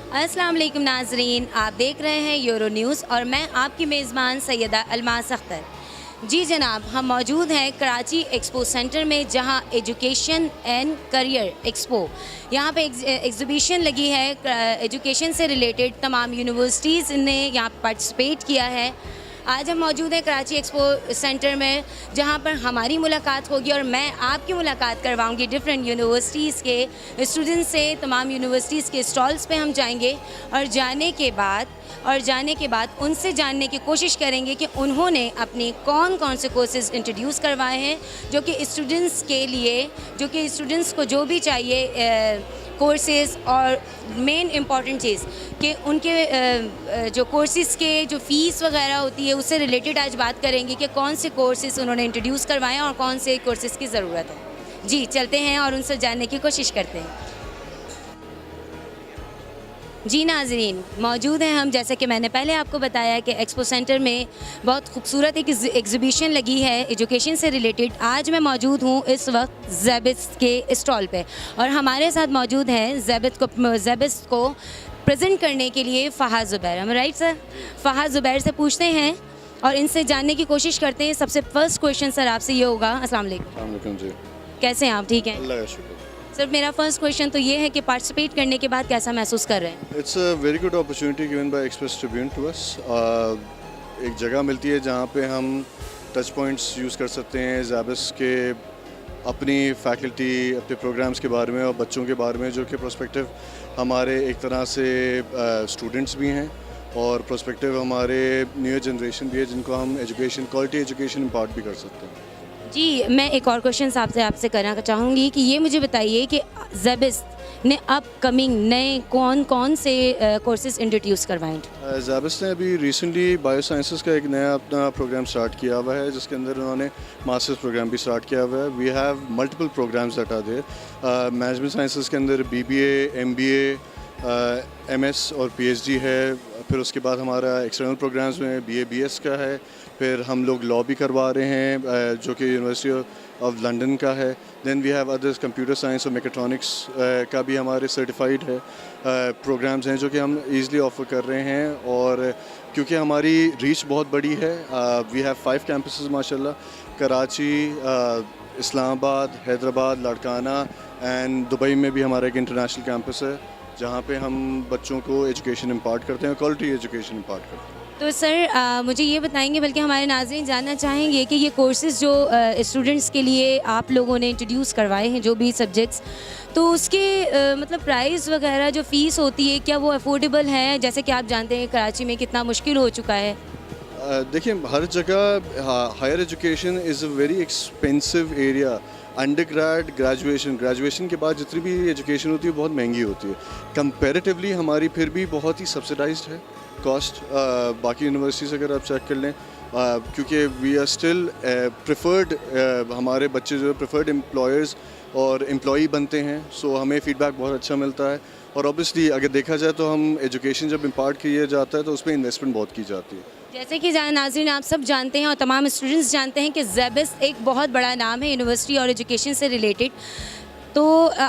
अस्सलाम वालेकुम नाजरीन, आप देख रहे हैं यूरो न्यूज़ और मैं आपकी मेज़बान सैयदा अलमास अख्तर। जी जनाब, हम मौजूद हैं कराची एक्सपो सेंटर में, जहां एजुकेशन एंड करियर एक्सपो, यहाँ पे एग्ज़िबिशन लगी है। एजुकेशन से रिलेटेड तमाम यूनिवर्सिटीज़ ने यहाँ पार्टिसिपेट किया है। आज हम मौजूद हैं कराची एक्सपो सेंटर में, जहाँ पर हमारी मुलाकात होगी और मैं आपकी मुलाकात करवाऊंगी डिफरेंट यूनिवर्सिटीज़ के स्टूडेंट्स से। तमाम यूनिवर्सिटीज़ के स्टॉल्स पे हम जाएंगे और जाने के बाद उनसे जानने की कोशिश करेंगे कि उन्होंने अपने कौन कौन से कोर्सेज़ इंट्रोड्यूस करवाए हैं, जो कि स्टूडेंट्स को जो भी चाहिए कोर्सेज़। और मेन इम्पॉर्टेंट चीज़ कि उनके जो कोर्सेज़ के जो फ़ीस वगैरह होती है, उससे रिलेटेड आज बात करेंगे कि कौन से कोर्सेज़ उन्होंने इंट्रोड्यूस करवाए हैं और कौन से कोर्सेज़ की ज़रूरत है। जी चलते हैं और उनसे जानने की कोशिश करते हैं। जी नाज़रीन, मौजूद हैं हम, जैसे कि मैंने पहले आपको बताया कि एक्सपो सेंटर में बहुत खूबसूरत एक एग्ज़िबिशन लगी है एजुकेशन से रिलेटेड। आज मैं मौजूद हूँ इस वक्त ज़ेबिस के स्टॉल पे और हमारे साथ मौजूद हैं ज़ेबिस को प्रेजेंट करने के लिए फ़हाद ज़ुबैर। हम राइट सर? फ़हाद ज़ुबैर से पूछते हैं और इनसे जानने की कोशिश करते हैं। सबसे फर्स्ट क्वेश्चन सर आपसे ये होगा। अस्सलाम वालेकुम जी, कैसे हैं आप? ठीक हैं अल्लाह का शुक्र। सर, मेरा फर्स्ट क्वेश्चन तो ये है कि पार्टिसिपेट करने के बाद कैसा महसूस कर रहे हैं? It's a very good opportunity given by Express Tribune to us. एक जगह मिलती है जहाँ पे हम टच पॉइंट्स यूज़ कर सकते हैं ज़ेबिस के, अपनी फैकल्टी, अपने प्रोग्राम्स के बारे में और बच्चों के बारे में, जो कि प्रोस्पेक्टिव हमारे एक तरह से स्टूडेंट्स भी हैं और प्रोस्पेक्टिव हमारे न्यू जनरेशन भी है, जिनको हम क्वालिटी एजुकेशन इम्पार्ट भी कर सकते हैं। जी, मैं एक और क्वेश्चन आपसे करना चाहूँगी कि ये मुझे बताइए कि ज़ेबिस ने अपकमिंग नए कौन से कोर्सेज़ इंट्रोड्यूस करवाए हैं? ज़ेबिस ने अभी रिसेंटली बायो साइंसेस का एक नया अपना प्रोग्राम स्टार्ट किया हुआ है, जिसके अंदर उन्होंने मास्टर्स प्रोग्राम भी स्टार्ट किया हुआ है। We have multiple programs that are there. Management sciences के अंदर BBA, MBA, MS और PhD है। फिर उसके बाद हमारा एक्सटर्नल प्रोग्राम्स में BA BS का है। फिर हम लोग लॉ भी करवा रहे हैं, जो कि यूनिवर्सिटी ऑफ लंदन का है। Then we have others, computer science और मेकाट्रॉनिक्स का भी हमारे सर्टिफाइड है प्रोग्राम्स हैं, जो कि हम ईज़िली ऑफ़र कर रहे हैं। और क्योंकि हमारी रीच बहुत बड़ी है, वी हैव 5 कैंपसेस माशाल्लाह, कराची, इस्लामाबाद, हैदराबाद, लाड़काना एंड दुबई में भी हमारा एक इंटरनेशनल कैंपस है, जहाँ पे हम बच्चों को एजुकेशन इम्पार्ट करते हैं, क्वालिटी एजुकेशन इम्पार्ट करते हैं। तो सर मुझे ये बताएंगे, बल्कि हमारे नाज़रीन जानना चाहेंगे कि ये कोर्सेज़ जो स्टूडेंट्स के लिए आप लोगों ने इंट्रोड्यूस करवाए हैं, जो भी सब्जेक्ट्स, तो उसके मतलब प्राइस वगैरह जो फ़ीस होती है, क्या वो अफोर्डेबल है? जैसे कि आप जानते हैं कराची में कितना मुश्किल हो चुका है। देखिए, हर जगह higher education is a very expensive area. Under graduation के बाद जितनी भी एजुकेशन होती है बहुत महंगी होती है। कंपैरेटिवली हमारी फिर भी बहुत ही सब्सिडाइज्ड है कॉस्ट, बाकी यूनिवर्सिटीज़ अगर आप चेक कर लें, क्योंकि वी आर स्टिल प्रेफर्ड, हमारे बच्चे जो है प्रेफर्ड एम्प्लॉयर्स और एम्प्लॉई बनते हैं। सो हमें फ़ीडबैक बहुत अच्छा मिलता है और ऑब्वियसली अगर देखा जाए तो हम एजुकेशन जब इम्पार्ट किया जाता है तो उसमें इन्वेस्टमेंट बहुत की जाती है। जैसे कि नाज़रीन आप सब जानते हैं और तमाम स्टूडेंट्स जानते हैं कि ज़ेबिस एक बहुत बड़ा नाम है यूनिवर्सिटी और एजुकेशन से रिलेटेड। तो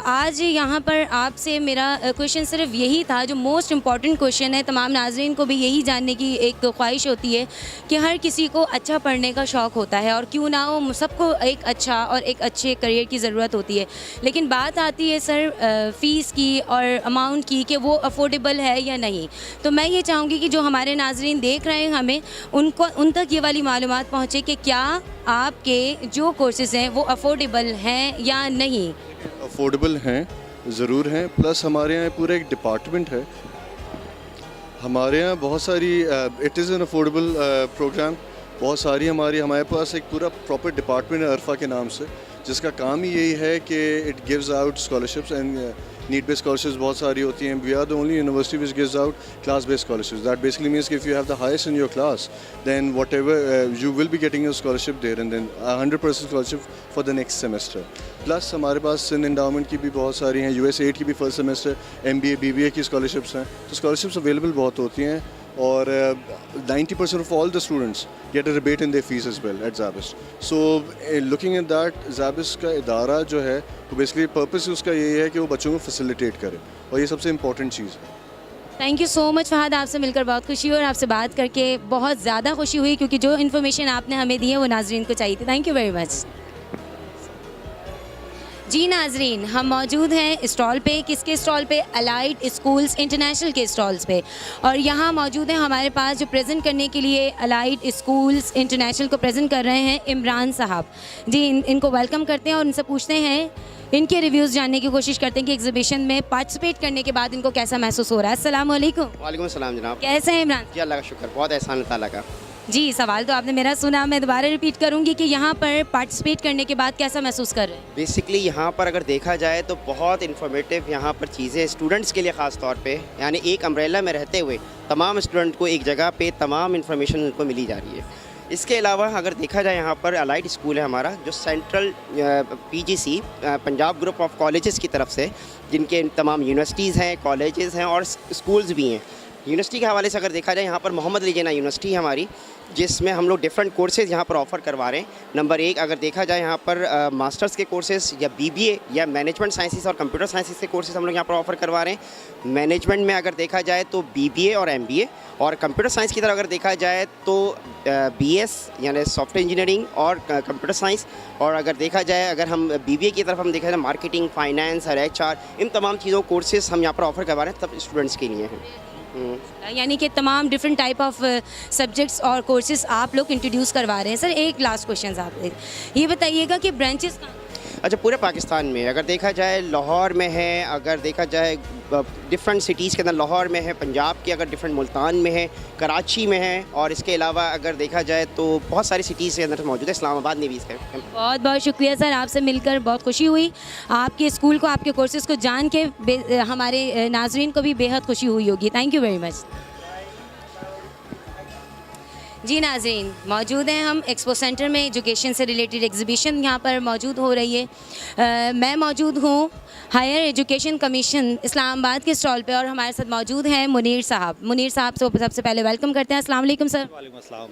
आज यहाँ पर आपसे मेरा क्वेश्चन सिर्फ यही था, जो मोस्ट इम्पॉर्टेंट क्वेश्चन है। तमाम नाज़रीन को भी यही जानने की एक ख्वाहिश होती है कि हर किसी को अच्छा पढ़ने का शौक़ होता है और क्यों ना हो, सबको एक अच्छा और एक अच्छे करियर की ज़रूरत होती है। लेकिन बात आती है सर फ़ीस की और अमाउंट की, कि वो अफोर्डेबल है या नहीं। तो मैं ये चाहूँगी कि जो हमारे नाज़रीन देख रहे हैं, हमें उन तक ये वाली मालूमात पहुँचे कि क्या आपके जो कोर्सेज़ हैं वो अफोर्डेबल हैं या नहीं। अफोर्डेबल हैं, ज़रूर हैं। प्लस हमारे यहाँ पूरा एक डिपार्टमेंट है। हमारे यहाँ बहुत सारी, it is an affordable program. बहुत सारी हमारे पास एक पूरा प्रॉपर डिपार्टमेंट है अरफा के नाम से, जिसका काम ही यही है कि it gives out scholarships and need based scholarships बहुत सारी होती हैं। We are the only university which gives out class based scholarships. That basically means कि if you have the highest in your class, then whatever you will be getting a scholarship there, and then 100% scholarship for the next semester. Plus हमारे पास Sindh endowment की भी बहुत सारी हैं, US8 की भी first semester, MBA BBA की scholarships हैं। तो स्कॉलरशिप्स अवेलेबल बहुत होती हैं और 90% of all the students get a rebate in their fees as well at Zabis. So looking at that, Zabis का इदारा जो है वो बेसिकली पर्पस उसका यही है कि वो बच्चों को फैसिलिटेट करे, और ये सबसे इम्पोर्टेंट चीज़ है। Thank you so much Fahad, आपसे मिलकर बहुत खुशी हुई और आपसे बात करके बहुत ज़्यादा खुशी हुई, क्योंकि जो इन्फॉर्मेशन आपने हमें दी है वो नाजरीन को चाहिए थी। Thank you very much. जी नाजरीन, हम मौजूद हैं स्टॉल पे। किसके स्टॉल पे? अलाइड स्कूल्स इंटरनेशनल के स्टॉल्स पे। और यहाँ मौजूद हैं हमारे पास जो प्रेजेंट करने के लिए अलाइड स्कूल्स इंटरनेशनल को प्रेजेंट कर रहे हैं इमरान साहब जी। इनको वेलकम करते हैं और इनसे पूछते हैं, इनके रिव्यूज़ जानने की कोशिश करते हैं कि एग्जीबिशन में पार्टिसिपेट करने के बाद इनको कैसा महसूस हो रहा है। अस्सलाम वालेकुम। वालेकुम अस्सलाम जनाब। कैसे हैं इमरान? जी अल्लाह का शुक्र, बहुत एहसान ताला का। जी, सवाल तो आपने मेरा सुना, मैं दोबारा रिपीट करूंगी कि यहाँ पर पार्टिसिपेट करने के बाद कैसा महसूस कर रहे हैं? बेसिकली यहाँ पर अगर देखा जाए तो बहुत इन्फॉर्मेटिव यहाँ पर चीज़ें स्टूडेंट्स के लिए ख़ास तौर पे, यानी एक अम्ब्रेला में रहते हुए तमाम स्टूडेंट को एक जगह पे तमाम इन्फॉर्मेशन उनको मिली जा रही है। इसके अलावा अगर देखा जाए यहाँ पर अलाइड स्कूल है हमारा, जो central PGC Punjab group of colleges की तरफ से, जिनके तमाम यूनिवर्सिटीज़ हैं, कॉलेजेस हैं और स्कूल्स भी हैं। यूनिवर्सिटी के हवाले से अगर देखा जाए, यहाँ पर मोहम्मद अली जिन्ना यूनिवर्सिटी है हमारी, जिसमें हम लोग डिफरेंट कोर्सेज़ यहाँ पर ऑफ़र करवा रहे हैं। नंबर 1 अगर देखा जाए यहाँ पर मास्टर्स के कोर्सेज़ या BBA या मैनेजमेंट साइंसेस और कंप्यूटर साइंसेस के कोर्सेज़ हम लोग यहाँ पर ऑफ़र करवा रहे हैं। मैनेजमेंट में अगर देखा जाए तो BBA और MBA, और कंप्यूटर साइंस की तरफ अगर देखा जाए तो BS यानी सॉफ्टवेयर इंजीनियरिंग और कंप्यूटर साइंस। और अगर देखा जाए, अगर हम BBA की तरफ हम देखा जाए, मार्केटिंग, फाइनेंस और HR, इन तमाम चीज़ों कोर्सेज़ हम यहाँ पर ऑफ़र करवा रहे हैं, तब स्टूडेंट्स के लिए हैं। यानी कि तमाम डिफरेंट टाइप ऑफ सब्जेक्ट्स और कोर्सेज आप लोग इंट्रोड्यूस करवा रहे हैं। सर, एक लास्ट क्वेश्चन आप ये बताइएगा कि ब्रांचेस कहाँ? अच्छा, पूरे पाकिस्तान में अगर देखा जाए, लाहौर में है, अगर देखा जाए डिफरेंट सिटीज़ के अंदर, लाहौर में है, पंजाब के अगर डिफरेंट मुल्तान में है, कराची में है, और इसके अलावा अगर देखा जाए तो बहुत सारी सिटीज़ के अंदर मौजूद है। इस्लामाबाद में भी इसका। बहुत बहुत शुक्रिया सर, आपसे मिलकर बहुत खुशी हुई। आपके स्कूल को, आपके कोर्सेज़ को जान के हमारे नाजरीन को भी बेहद खुशी हुई होगी। Thank you very much. जी नाज़रीन, मौजूद हैं हम एक्सपो सेंटर में। एजुकेशन से रिलेटेड एग्जीबिशन यहाँ पर मौजूद हो रही है। मैं मौजूद हूँ हायर एजुकेशन कमीशन इस्लामाबाद के स्टॉल पे और हमारे साथ मौजूद हैं मुनीर साहब। मुनीर साहब से सबसे पहले वेलकम करते हैं। अस्सलाम वालेकुम सर। वालेकुम अस्सलाम।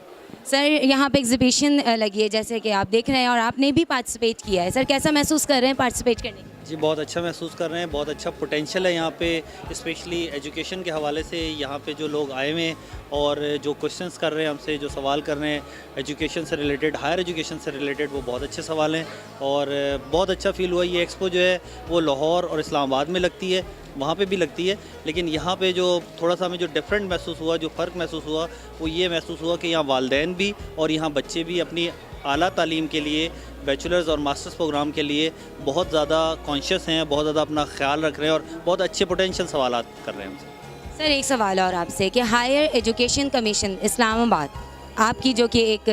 सर, यहाँ पे एग्जीबिशन लगी है जैसे कि आप देख रहे हैं और आपने भी पार्टिसिपेट किया है। सर, कैसा महसूस कर रहे हैं पार्टिसिपेट करने? जी, बहुत अच्छा महसूस कर रहे हैं। बहुत अच्छा पोटेंशियल है यहाँ पे, स्पेशली एजुकेशन के हवाले से। यहाँ पे जो लोग आए हुए हैं और जो क्वेश्चंस कर रहे हैं हमसे, जो सवाल कर रहे हैं एजुकेशन से रिलेटेड, हायर एजुकेशन से रिलेटेड, वो बहुत अच्छे सवाल हैं और बहुत अच्छा फील हुआ। ये एक्सपो जो है वो लाहौर और इस्लामाबाद में लगती है, वहाँ पे भी लगती है, लेकिन यहाँ पे जो थोड़ा सा हमें जो डिफरेंट महसूस हुआ, जो फ़र्क महसूस हुआ, वो ये महसूस हुआ कि यहाँ वालिदैन भी और यहाँ बच्चे भी अपनी आला तालीम के लिए, बैचलर्स और मास्टर्स प्रोग्राम के लिए बहुत ज़्यादा कॉन्शियस हैं, बहुत ज़्यादा अपना ख्याल रख रहे हैं और बहुत अच्छे पोटेंशियल सवाल कर रहे हैं हमसे। सर, एक सवाल और आपसे कि हायर एजुकेशन कमीशन इस्लामाबाद, आपकी जो कि एक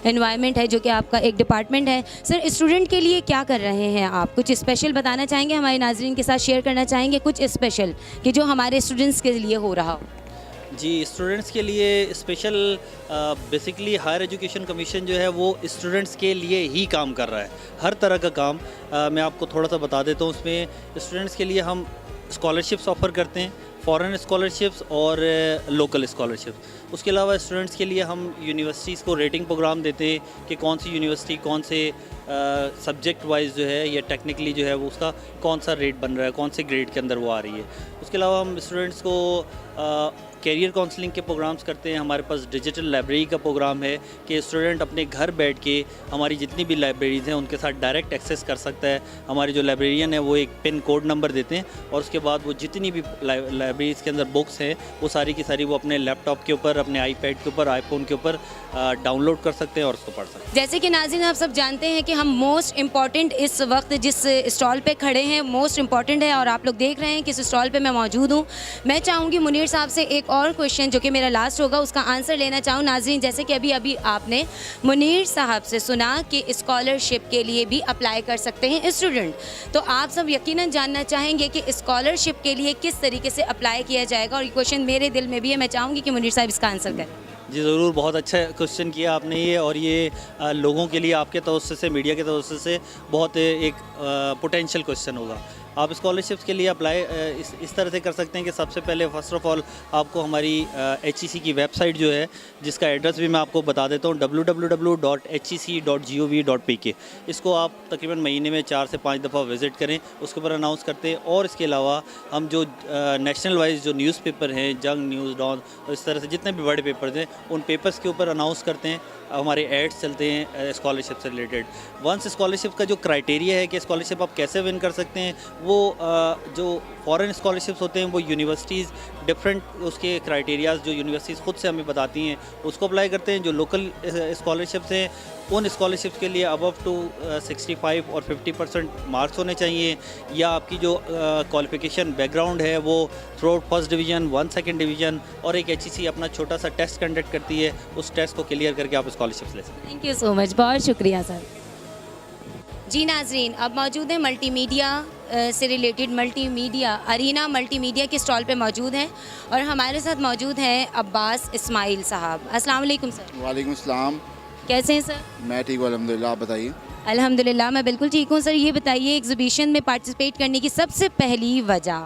एनवायरनमेंट है, जो कि आपका एक डिपार्टमेंट है, सर स्टूडेंट के लिए क्या कर रहे हैं आप? कुछ स्पेशल बताना चाहेंगे, हमारे नाजरीन के साथ शेयर करना चाहेंगे कुछ स्पेशल कि जो हमारे स्टूडेंट्स के लिए हो रहा हो? जी, स्टूडेंट्स के लिए special basically higher education commission जो है वो स्टूडेंट्स के लिए ही काम कर रहा है, हर तरह का काम। मैं आपको थोड़ा सा बता देता हूँ। उसमें स्टूडेंट्स के लिए हम स्कॉलरशिप्स ऑफ़र करते हैं, फ़ॉरेन स्कॉलरशिप्स और लोकल स्कॉलरशिप्स। उसके अलावा स्टूडेंट्स के लिए हम यूनिवर्सिटीज़ को रेटिंग प्रोग्राम देते हैं कि कौन सी यूनिवर्सिटी कौन से सब्जेक्ट वाइज जो है या टेक्निकली जो है वो उसका कौन सा रेट बन रहा है, कौन से ग्रेड के अंदर वो आ रही है। उसके अलावा हम स्टूडेंट्स को कैरियर काउंसलिंग के प्रोग्राम्स करते हैं। हमारे पास डिजिटल लाइब्रेरी का प्रोग्राम है कि स्टूडेंट अपने घर बैठ के हमारी जितनी भी लाइब्रेरीज़ हैं उनके साथ डायरेक्ट एक्सेस कर सकता है। हमारे जो लाइब्रेरियन है वो एक पिन कोड नंबर देते हैं और उसके बाद वो जितनी भी लाइब्रेरीज़ के अंदर बुक्स हैं वो सारी की सारी वो अपने लैपटॉप के ऊपर, अपने आईपैड के ऊपर, आईफोन के ऊपर डाउनलोड कर सकते हैं और उसको पढ़ सकते हैं। जैसे कि नाज़रीन, आप सब जानते हैं कि हम मोस्ट इम्पॉर्टेंट इस वक्त जिस स्टॉल पे खड़े हैं मोस्ट इम्पॉर्टेंट है और आप लोग देख रहे हैं कि इस स्टॉल पे मैं मौजूद हूँ। मैं चाहूँगी मुनीर साहब से एक और क्वेश्चन जो कि मेरा लास्ट होगा उसका आंसर लेना चाहूँ। नाज़रीन, जैसे कि अभी आपने मुनीर साहब से सुना कि स्कॉलरशिप के लिए भी अप्लाई कर सकते हैं स्टूडेंट, तो आप सब यकीनन जानना चाहेंगे कि स्कॉलरशिप के लिए किस तरीके से अप्लाई किया जाएगा और ये क्वेश्चन मेरे दिल में भी है। मैं चाहूँगी कि मुनीर साहब इसका आंसर करें। जी ज़रूर, बहुत अच्छा क्वेश्चन किया आपने ये, और ये लोगों के लिए आपके तवज्जुह से, मीडिया के तवज्जुह से बहुत एक पोटेंशियल क्वेश्चन होगा। आप स्कॉलरशिप्स के लिए अप्लाई इस तरह से कर सकते हैं कि सबसे पहले फ़र्स्ट ऑफ़ ऑल आपको हमारी HEC की वेबसाइट जो है, जिसका एड्रेस भी मैं आपको बता देता हूँ, www.hec.gov.pk। इसको आप तकरीबन महीने में 4 से 5 दफ़ा विज़िट करें, उसके ऊपर अनाउंस करते हैं। और इसके अलावा हम जो नेशनल वाइज जो न्यूज़पेपर हैं, जंग, न्यूज़, डॉन और इस तरह से जितने भी बड़े पेपर्स हैं, उन पेपर्स के ऊपर अनाउंस करते हैं, हमारे एड्स चलते हैं स्कॉलरशिप से रिलेटेड। वंस स्कॉलरशिप का जो क्राइटेरिया है कि स्कॉलरशिप आप कैसे विन कर सकते हैं, वो जो फॉरेन स्कॉलरशिप्स होते हैं वो यूनिवर्सिटीज़ डिफरेंट उसके क्राइटेरियाज जो यूनिवर्सिटीज़ ख़ुद से हमें बताती हैं उसको अप्लाई करते हैं। जो लोकल स्कॉलरशिप्स हैं उन स्कॉलरशिप्स के लिए अबव टू 65 और 50% मार्क्स होने चाहिए, या आपकी जो क्वालिफिकेशन बैकग्राउंड है वो through out first division, 1 second division और एक HEC अपना छोटा सा टेस्ट कंडक्ट करती है, उस टेस्ट को क्लियर करके आप स्कॉलरशिप्स ले सकते हैं। थैंक यू सो मच, बहुत शुक्रिया सर। जी नाजरीन, अब मौजूद है मल्टीमीडिया से रिलेटेड मल्टीमीडिया अरीना मल्टीमीडिया के स्टॉल पे मौजूद हैं और हमारे साथ मौजूद हैं अब्बास इस्माइल साहब। अस्सलाम वालेकुम सर। वालेकुम अस्सलाम। कैसे हैं सर? मैं ठीक हूँ अल्हम्दुलिल्लाह, आप बताइए। अल्हम्दुलिल्लाह मैं बिल्कुल ठीक हूँ। सर ये बताइए, एग्जीबिशन में पार्टिसिपेट करने की सबसे पहली वजह?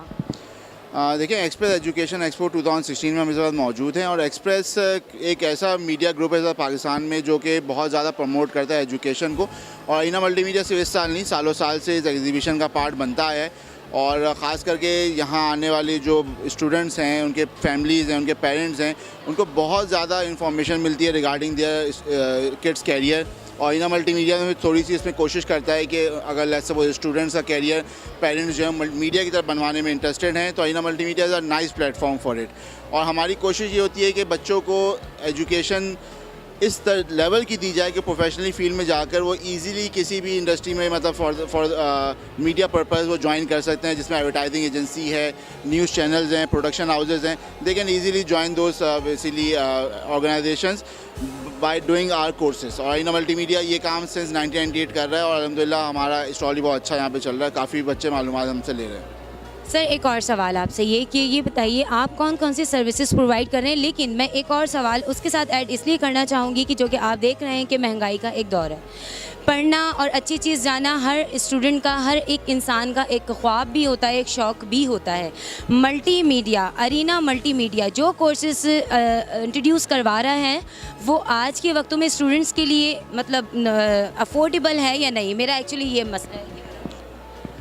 देखिए, एक्सप्रेस एजुकेशन एक्सपो 2016 में हम इस बार मौजूद हैं और एक्सप्रेस एक ऐसा मीडिया ग्रुप है पाकिस्तान में जो कि बहुत ज़्यादा प्रमोट करता है एजुकेशन को, और अरीना मल्टीमीडिया सिर्फ इस साल नहीं, सालों साल से इस एग्जीबिशन का पार्ट बनता है। और ख़ास करके यहाँ आने वाले जो स्टूडेंट्स हैं, उनके फैमिलीज़ हैं, उनके पेरेंट्स हैं, उनको बहुत ज़्यादा इंफॉर्मेशन मिलती है रिगार्डिंग देयर किड्स कैरियर। और अरीना मल्टीमीडिया में थोड़ी सी इसमें कोशिश करता है कि अगर लेट्स सपोज स्टूडेंट्स का कैरियर पेरेंट्स जो है मीडिया की तरफ बनवाने में इंटरेस्टेड हैं, तो Arena Multimedia is a nice platform for it. और हमारी कोशिश ये होती है कि बच्चों को एजुकेशन इस लेवल की दी जाए कि प्रोफेशनली फील्ड में जाकर वो इजीली किसी भी इंडस्ट्री में, मतलब फॉर मीडिया पर्पस वो ज्वाइन कर सकते हैं, जिसमें एडवर्टाइजिंग एजेंसी है, न्यूज़ चैनल्स हैं, प्रोडक्शन हाउसेज हैं। They can easily join those basically organisations by doing our courses. और अरीना मल्टीमीडिया ये काम सिंस 1998 कर रहा है और अल्हम्दुलिल्लाह हमारा स्टॉल भी बहुत अच्छा यहाँ पे चल रहा है, काफ़ी बच्चे मालूमात हमसे ले रहे हैं। सर एक और सवाल आपसे ये बताइए, आप कौन कौन सी सर्विसेज प्रोवाइड कर रहे हैं? लेकिन मैं एक और सवाल उसके साथ ऐड इसलिए करना चाहूँगी कि जो कि आप देख रहे हैं कि महंगाई का एक दौर है, पढ़ना और अच्छी चीज़ जाना हर स्टूडेंट का, हर एक इंसान का एक ख्वाब भी होता है, एक शौक़ भी होता है। मल्टीमीडिया, अरीना मल्टीमीडिया जो कोर्सेज इंट्रोड्यूस करवा रहा है वो आज के वक्तों में स्टूडेंट्स के लिए मतलब अफोर्डेबल है या नहीं? मेरा एक्चुअली ये मसला है।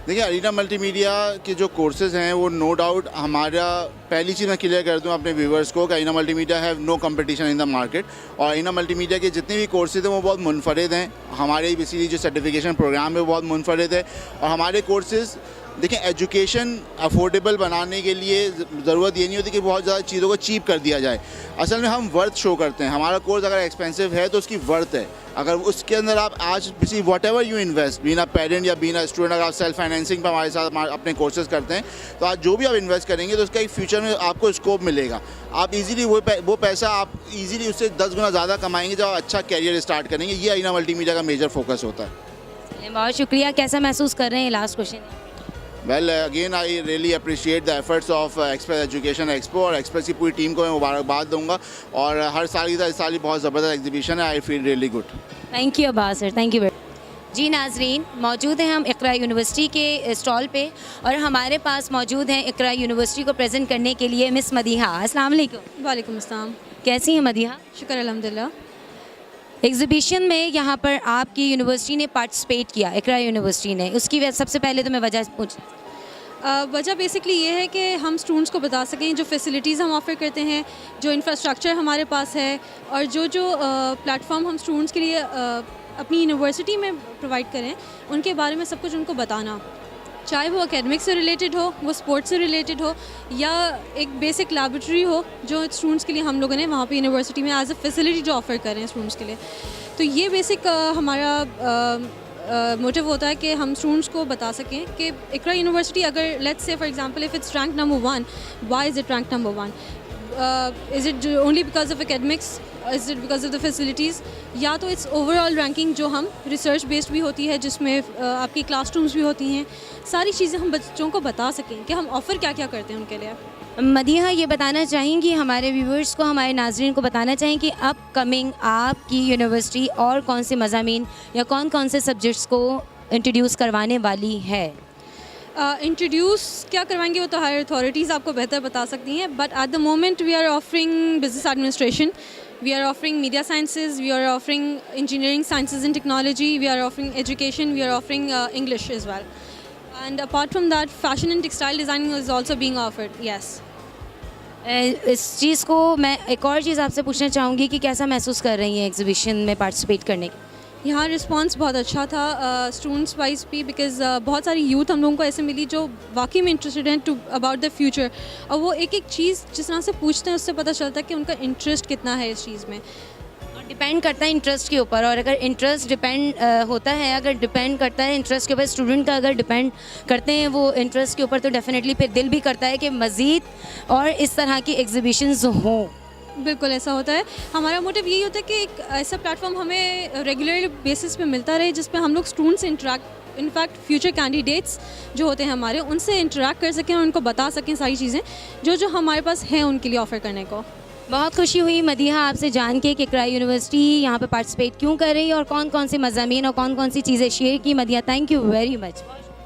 देखिए, अरीना मल्टीमीडिया के जो कोर्सेज़ हैं वो नो डाउट हमारा, पहली चीज़ मैं क्लियर कर दूं अपने व्यूवर्स को कि Arena Multimedia have no competition in the market. और अरीना मल्टीमीडिया के जितने भी कोर्सेज़ हैं वो बहुत मुनफरिद हैं। हमारे बेसिकली जो सर्टिफिकेशन प्रोग्राम है वो बहुत मुनफरिद है। और हमारे कोर्सेज़ देखिए, एजुकेशन अफोर्डेबल बनाने के लिए ज़रूरत ये नहीं होती कि बहुत ज़्यादा चीज़ों को चीप कर दिया जाए। असल में हम वर्थ शो करते हैं। हमारा कोर्स अगर एक्सपेंसिव है तो उसकी वर्थ है। अगर उसके अंदर आप आज किसी whatever you invest, be a parent या बीना स्टूडेंट, अगर आप सेल्फ फाइनेंसिंग पर हमारे साथ अपने कोर्सेज करते हैं तो आज जो भी आप इन्वेस्ट करेंगे तो उसका एक फ्यूचर में आपको स्कोप मिलेगा। आप इजीली वो पैसा आप इजीली उससे 10 गुना ज़्यादा कमाएंगे जब आप अच्छा कैरियर स्टार्ट करेंगे। ये अरीना मल्टीमीडिया का मेजर फोकस होता है। बहुत शुक्रिया। कैसा महसूस कर रहे हैं? Last question. Well again I really appreciate the efforts of express education expo, और एक्सप्रेस की पूरी टीम को मैं मुबारकबाद दूंगा। और हर साल की तरह इस साल भी बहुत ज़बरदस्त एग्जीबिशन है। I feel really good. Thank you Abbas sir, thank you. जी नाजरीन, मौजूद हैं हम इकरा यूनिवर्सिटी के स्टॉल पे और हमारे पास मौजूद हैं इकरा यूनिवर्सिटी को प्रेजेंट करने के लिए मिस मदीहा। अस्सलाम वालेकुम। वालेकुम अस्सलाम। कैसी हैं मदीहा? शुक्र अल्हम्दुलिल्लाह। एग्जीबिशन में यहाँ पर आपकी यूनिवर्सिटी ने पार्टिसिपेट किया, इकरा यूनिवर्सिटी ने, उसकी सबसे पहले तो मैं वजह पूछ वजह बेसिकली ये है कि हम स्टूडेंट्स को बता सकें जो फैसिलिटीज़ हम ऑफ़र करते हैं, जो इंफ्रास्ट्रक्चर हमारे पास है और जो प्लेटफॉर्म हम स्टूडेंट्स के लिए अपनी यूनिवर्सिटी में प्रोवाइड करें, उनके बारे में सब कुछ उनको बताना, चाहे वो एकेडमिक से रिलेटेड हो, वो स्पोर्ट्स से रिलेटेड हो, या एक बेसिक लैबोरेटरी हो जो स्टूडेंट्स के लिए हम लोगों ने वहाँ पे यूनिवर्सिटी में एज अ फैसिलिटी जो ऑफ़र करें स्टूडेंट्स के लिए। तो ये बेसिक हमारा मोटिव होता है कि हम स्टूडेंट्स को बता सकें कि इकरा यूनिवर्सिटी अगर let's say for example if it's rank number 1, why is it rank number 1? Is it only because of academics, is it because of the facilities, या तो इट्स ओवरऑल रैंकिंग जो हम रिसर्च बेस्ड भी होती है, जिसमें आपकी क्लासरूम्स भी होती हैं, सारी चीज़ें हम बच्चों को बता सकें कि हम ऑफ़र क्या क्या करते हैं उनके लिए। मदीहा ये बताना चाहेंगी हमारे व्यूवर्स को, हमारे नाज़रीन को बताना चाहें कि अपकमिंग आपकी यूनिवर्सिटी और कौन से मज़ामीन या कौन कौन से सब्जेक्ट्स को इंट्रोड्यूस करवाने वाली है? इंट्रोड्यूस क्या करवाएंगे वो तो हायर अथॉरिटीज़ आपको बेहतर बता सकती हैं, but at the moment we are offering business administration, we are offering media sciences, we are offering engineering sciences and technology, we are offering education, we are offering English as well. And apart from that, fashion and textile designing is also being offered. Yes. इस चीज़ को मैं एक और चीज़ आपसे पूछना चाहूँगी कि कैसा महसूस कर रही हैं एग्जीबिशन में पार्टिसिपेट करने के? यहाँ रिस्पांस बहुत अच्छा था स्टूडेंट्स वाइज भी, बिकॉज बहुत सारी यूथ हम लोगों को ऐसे मिली जो वाकई में इंटरेस्टेड हैं टू अबाउट द फ्यूचर, और वो एक एक चीज़ जिस तरह से पूछते हैं उससे पता चलता है कि उनका इंटरेस्ट कितना है इस चीज़ में। और डिपेंड करता है इंटरेस्ट के ऊपर, और अगर इंटरेस्ट डिपेंड होता है, अगर डिपेंड करता है इंटरेस्ट के ऊपर, स्टूडेंट का अगर डिपेंड करते हैं वो इंटरेस्ट के ऊपर, तो डेफिनेटली फिर दिल भी करता है कि मज़ीद और इस तरह की एग्जीबिशंस हों। बिल्कुल ऐसा होता है। हमारा मोटिव यही होता है कि एक ऐसा प्लेटफॉर्म हमें रेगुलर बेसिस पे मिलता रहे जिस पे हम लोग स्टूडेंट्स से इंटरेक्ट, इनफैक्ट फ्यूचर कैंडिडेट्स जो होते हैं हमारे, उनसे इंटरेक्ट कर सकें और उनको बता सकें सारी चीज़ें जो हमारे पास हैं उनके लिए ऑफ़र करने को। बहुत खुशी हुई मदीहा आपसे जान के कि इक़रा यूनिवर्सिटी यहाँ पे पार्टिसिपेट क्यों कर रही है और कौन कौन से मज़ामीन और कौन कौन सी चीज़ें शेयर की। Madiha, thank you very much.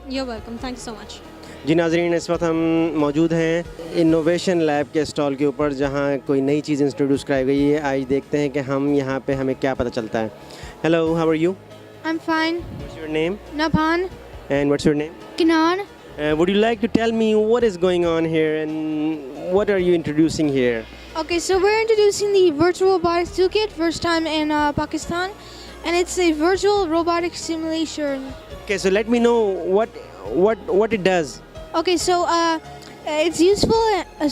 You are welcome, thank you so much. जी नाज़रीन, इस वक्त हम मौजूद हैं इनोवेशन लैब के स्टॉल के ऊपर जहाँ कोई नई चीज़ इंट्रोड्यूस कराई गई है। आज देखते हैं कि हम यहाँ पे हमें क्या पता चलता है। Hello, how are you? I'm fine. What's your name? Napan, and what's your name? Gnan. Would you like to tell me what is going on here and what are you introducing here? Okay, so we're introducing the Virtual Robotics Toolkit, first time in Pakistan, and it's a virtual robotic simulation. Okay, so let me know what it does. Okay, so it's useful.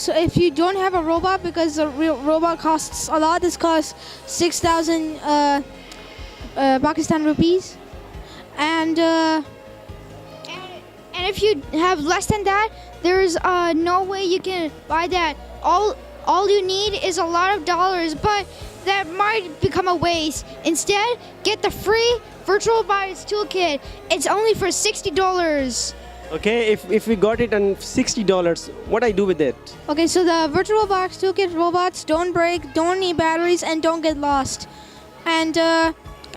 So if you don't have a robot, because a real robot costs a lot, this costs 6,000 Pakistan rupees, and if you have less than that, there's no way you can buy that. All you need is a lot of dollars, but that might become a waste. Instead, get the free Virtual Robotics Toolkit. It's only for $60. Okay, if we got it on $60, what I do with it? Okay, so the Virtual Robotics Toolkit robots don't break, don't need batteries, and don't get lost. And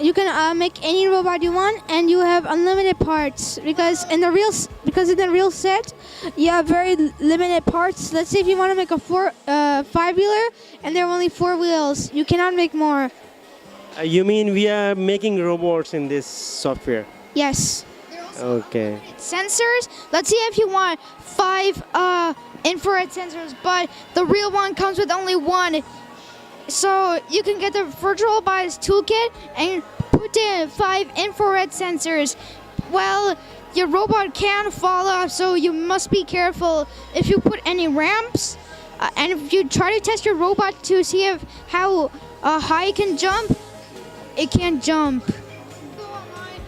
you can make any robot you want, and you have unlimited parts because in the real set you have very limited parts. Let's say if you want to make a 5-wheeler and there are only 4 wheels, you cannot make more. You mean we are making robots in this software? Yes. Okay. Sensors. Let's say if you want 5 infrared sensors, but the real one comes with only 1. So you can get the Virtual Robotics Toolkit and put in 5 infrared sensors. Well, your robot can fall off, so you must be careful if you put any ramps. And if you try to test your robot to see how high it can jump, it can't jump. Go online,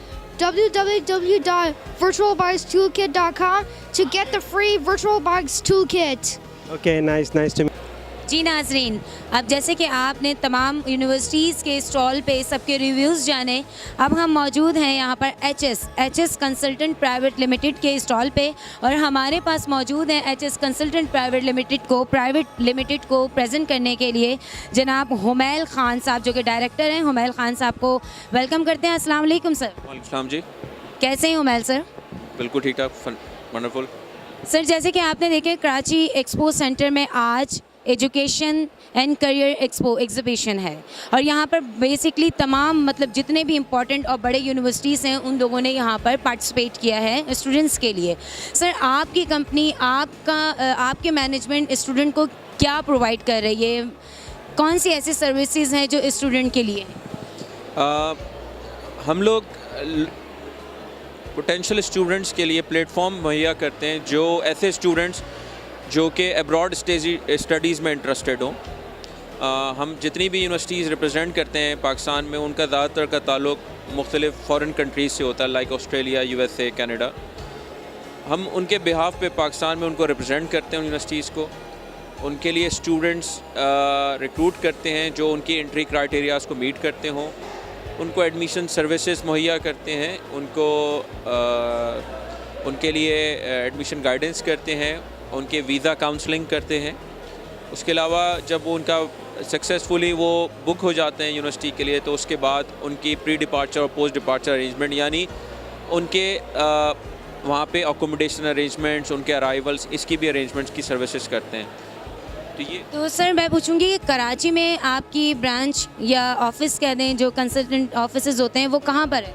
www.virtualroboticstoolkit.com to get the free Virtual Robotics Toolkit. Okay, nice to meet you. जी नाजरीन, अब जैसे कि आपने तमाम universities के stall पे सबके reviews जाने, अब हम मौजूद हैं यहाँ पर H S consultant private limited के स्टॉल पे, और हमारे पास मौजूद हैं H S consultant private limited को प्रेजेंट करने के लिए जनाब हुमैल ख़ान साहब, जो कि डायरेक्टर हैं। हुमैल ख़ान साहब को वेलकम करते हैं। अस्सलाम वालेकुम सर। वालेकुम जी। कैसे हैं हुमैल सर? बिल्कुल ठीक ठाक, वंडरफुल। सर, जैसे कि आपने देखे कराची एक्सपो सेंटर में आज education and career expo exhibition है, और यहाँ पर बेसिकली तमाम मतलब जितने भी इम्पोर्टेंट और बड़े यूनिवर्सिटीज़ हैं उन लोगों ने यहाँ पर पार्टिसिपेट किया है स्टूडेंट्स के लिए। सर, आपकी कंपनी, आपके मैनेजमेंट स्टूडेंट को क्या प्रोवाइड कर रही है? कौन सी ऐसी सर्विसेज हैं जो स्टूडेंट के लिए? हम लोग पोटेंशियल स्टूडेंट्स के लिए प्लेटफॉर्म मुहैया करते हैं, जो ऐसे स्टूडेंट्स जो कि अब्रॉड स्टडीज़ में इंटरेस्टेड हों। हम जितनी भी यूनिवर्सिटीज़ रिप्रेजेंट करते हैं पाकिस्तान में, उनका ज़्यादातर का ताल्लुक मुख्तलिफ़ फ़ॉरेन कंट्रीज़ से होता है, लाइक ऑस्ट्रेलिया, USA, कनाडा। हम उनके बिहाफ पे पाकिस्तान में उनको रिप्रेजेंट करते हैं, यूनिवर्सिटीज़ को। उनके लिए स्टूडेंट्स रिक्रूट करते हैं जो उनकी एंट्री क्राइटेरियाज़ को मीट करते हों, उनको एडमिशन सर्विसेज मुहैया करते हैं, उनके लिए एडमिशन गाइडेंस करते हैं, उनके वीज़ा काउंसलिंग करते हैं। उसके अलावा जब वो उनका सक्सेसफुली वो बुक हो जाते हैं यूनिवर्सिटी के लिए, तो उसके बाद उनकी प्री डिपार्चर और पोस्ट डिपार्चर अरेंजमेंट, यानी उनके वहाँ पे अकोमोडेशन अरेंजमेंट्स, उनके अराइवल्स, इसकी भी अरेंजमेंट्स की सर्विसेज करते हैं। तो ये तो सर मैं पूछूंगी कि कराची में आपकी ब्रांच या ऑफिस कह दें जो कंसल्टेंट ऑफिसेज होते हैं वो कहाँ पर है?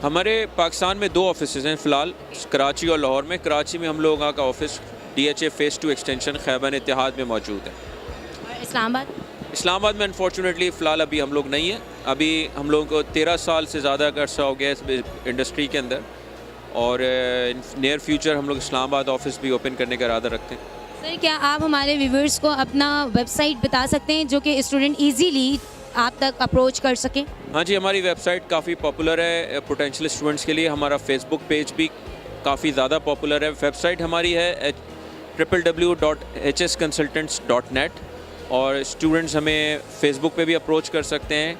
हमारे पाकिस्तान में 2 ऑफिसेज हैं फ़िलहाल, कराची और लाहौर में। कराची में हम लोगों का office DHA phase 2 extension Khyber Ittehad में मौजूद है। और इस्लामाबाद? इस्लामाबाद में अनफॉर्चुनेटली फ़िलहाल अभी हम लोग नहीं हैं। अभी हम लोगों को 13 साल से ज़्यादा का अर्सा हो गया इस इंडस्ट्री के अंदर, और नियर फ्यूचर हम लोग इस्लामाबाद ऑफिस भी ओपन करने का इरादा रखते हैं। सर क्या आप हमारे व्यूवर्स को अपना वेबसाइट बता सकते हैं जो कि स्टूडेंट इजीली आप तक अप्रोच कर सकें? हाँ जी, हमारी वेबसाइट काफ़ी पॉपुलर है पोटेंशियल स्टूडेंट्स के लिए। हमारा फेसबुक पेज भी काफ़ी ज़्यादा पॉपुलर है। वेबसाइट हमारी है www.hsconsultants.net, और स्टूडेंट्स हमें फेसबुक पे भी अप्रोच कर सकते हैं,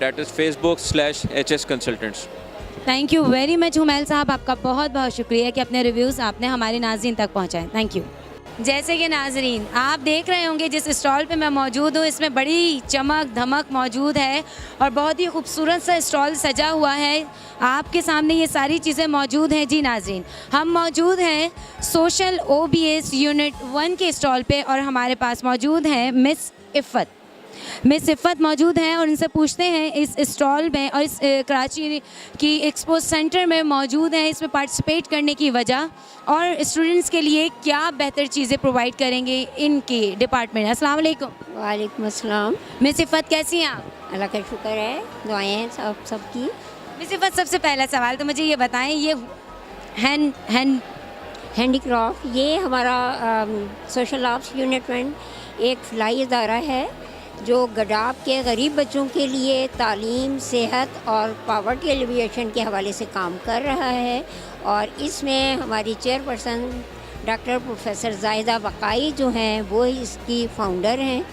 that is facebook/hsconsultants। Thank you very much Humail साहब, आपका बहुत बहुत शुक्रिया कि अपने रिव्यूज़ आपने हमारे नाज़रीन तक पहुँचाए। Thank you. जैसे कि नाज़रीन आप देख रहे होंगे जिस स्टॉल पे मैं मौजूद हूँ इसमें बड़ी चमक धमक मौजूद है और बहुत ही खूबसूरत सा स्टॉल सजा हुआ है। आपके सामने ये सारी चीज़ें मौजूद हैं। जी नाज़रीन, हम मौजूद हैं सोशल OBS यूनिट 1 के स्टॉल पे और हमारे पास मौजूद हैं मिस इफ़्फ़त मौजूद हैं और इनसे पूछते हैं इस स्टॉल में और इस कराची की एक्सपो सेंटर में मौजूद हैं, इसमें पार्टिसिपेट करने की वजह और स्टूडेंट्स के लिए क्या बेहतर चीज़ें प्रोवाइड करेंगे इनके डिपार्टमेंट। अस्सलाम वालेकुम। वालेकुम अस्सलाम। मिस इफ़्फ़त कैसी हैं आप? अल्लाह का शुक्र है, दुआएं हैं सबकी। मिस इफ़्फ़त सबसे पहला सवाल तो मुझे ये बताएं, ये हैंडीक्राफ्ट ये हमारा सोशल आर्ट्स यूनिट 1 एक फलाई इदारा है जो गडाब के गरीब बच्चों के लिए तालीम, सेहत और पावर्टी एलिविएशन के हवाले से काम कर रहा है। और इसमें हमारी चेयरपर्सन डॉक्टर प्रोफेसर जाहिदा बकाई जो हैं वो इसकी फाउंडर हैं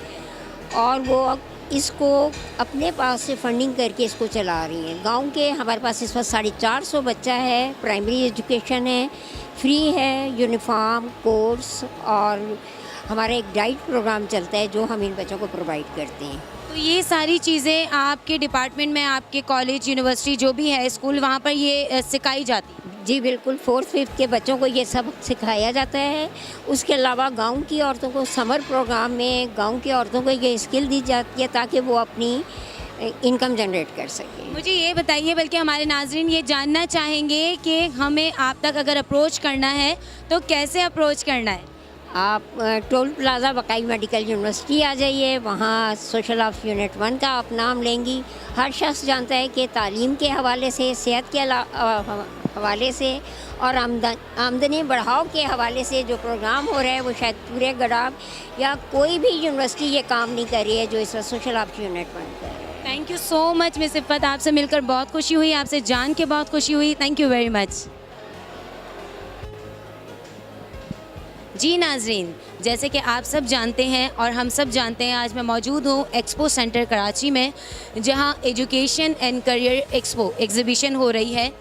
और वो इसको अपने पास से फंडिंग करके इसको चला रही हैं। गांव के हमारे पास इस वक्त 450 बच्चा है, प्राइमरी एजुकेशन है, फ्री है, यूनिफॉर्म, कोर्स और हमारा एक डाइट प्रोग्राम चलता है जो हम इन बच्चों को प्रोवाइड करते हैं। तो ये सारी चीज़ें आपके डिपार्टमेंट में, आपके कॉलेज, यूनिवर्सिटी जो भी है, स्कूल, वहाँ पर ये सिखाई जाती है? जी बिल्कुल, 4th 5th के बच्चों को ये सब सिखाया जाता है। उसके अलावा गांव की औरतों को समर प्रोग्राम में गांव की औरतों को ये स्किल दी जाती है ताकि वो अपनी इनकम जनरेट कर सकें। मुझे ये बताइए, बल्कि हमारे नाजरीन ये जानना चाहेंगे कि हमें आप तक अगर अप्रोच करना है तो कैसे अप्रोच करना है? आप टोल प्लाजा बकाई मेडिकल यूनिवर्सिटी आ जाइए, वहाँ सोशल आर्ट्स यूनिट 1 का आप नाम लेंगी। हर शख्स जानता है कि तालीम के हवाले से, सेहत के हवाले से और आमदनी बढ़ाव के हवाले से जो प्रोग्राम हो रहा है वो शायद पूरे गडाब या कोई भी यूनिवर्सिटी ये काम नहीं कर रही है जो इस वक्त सोशल आर्ट्स यूनिट 1 कर रही है। Thank you so much miss Iffat, आपसे मिलकर बहुत खुशी हुई, आपसे जान के बहुत खुशी हुई। Thank you very much. जी नाजरीन, जैसे कि आप सब जानते हैं और हम सब जानते हैं, आज मैं मौजूद हूँ एक्सपो सेंटर कराची में जहाँ education and career expo exhibition हो रही है।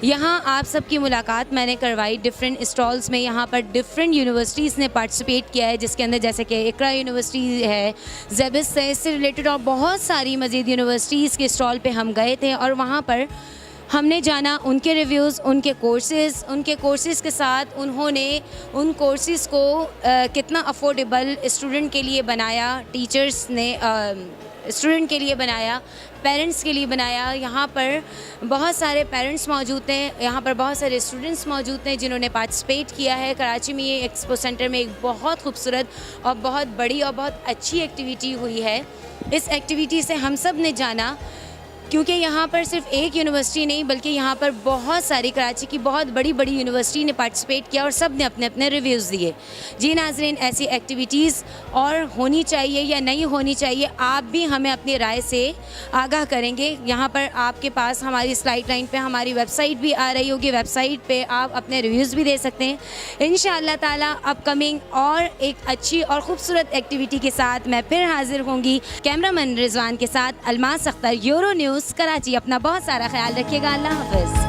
यहाँ आप सब की मुलाकात मैंने करवाई डिफरेंट स्टॉल्स में। यहाँ पर डिफरेंट यूनिवर्सिटीज़ ने पार्टिसिपेट किया है, जिसके अंदर जैसे कि इकरा यूनिवर्सिटी है, ज़ेबिस है, इससे रिलेटेड और बहुत सारी मज़ीद यूनिवर्सिटीज़ के स्टॉल पे हम गए थे और वहाँ पर हमने जाना उनके रिव्यूज़, उनके कोर्सेज़ के साथ उन्होंने उन कोर्सेज़ को कितना अफोर्डेबल स्टूडेंट के लिए बनाया, टीचर्स ने स्टूडेंट के लिए बनाया, पेरेंट्स के लिए बनाया। यहाँ पर बहुत सारे पेरेंट्स मौजूद हैं, यहाँ पर बहुत सारे स्टूडेंट्स मौजूद हैं जिन्होंने पार्टिसिपेट किया है। कराची में ये एक्सपो सेंटर में एक बहुत खूबसूरत और बहुत बड़ी और बहुत अच्छी एक्टिविटी हुई है। इस एक्टिविटी से हम सब ने जाना, क्योंकि यहाँ पर सिर्फ एक यूनिवर्सिटी नहीं बल्कि यहाँ पर बहुत सारी कराची की बहुत बड़ी बड़ी यूनिवर्सिटी ने पार्टिसिपेट किया और सब ने अपने अपने रिव्यूज़ दिए। जी नाजरीन, ऐसी एक्टिविटीज़ और होनी चाहिए या नहीं होनी चाहिए, आप भी हमें अपनी राय से आगाह करेंगे। यहाँ पर आपके पास हमारी स्लाइड लाइन पे हमारी वेबसाइट भी आ रही होगी, वेबसाइट पे आप अपने रिव्यूज़ भी दे सकते हैं। इंशाअल्लाह ताला अपकमिंग और एक अच्छी और ख़ूबसूरत एक्टिविटी के साथ मैं फिर हाजिर होंगी। कैमरामैन रिजवान के साथ अलमास अख्तर, यूरो न्यूज़ कराची। अपना बहुत सारा ख्याल रखिएगा। अल्लाह हाफ़िज़।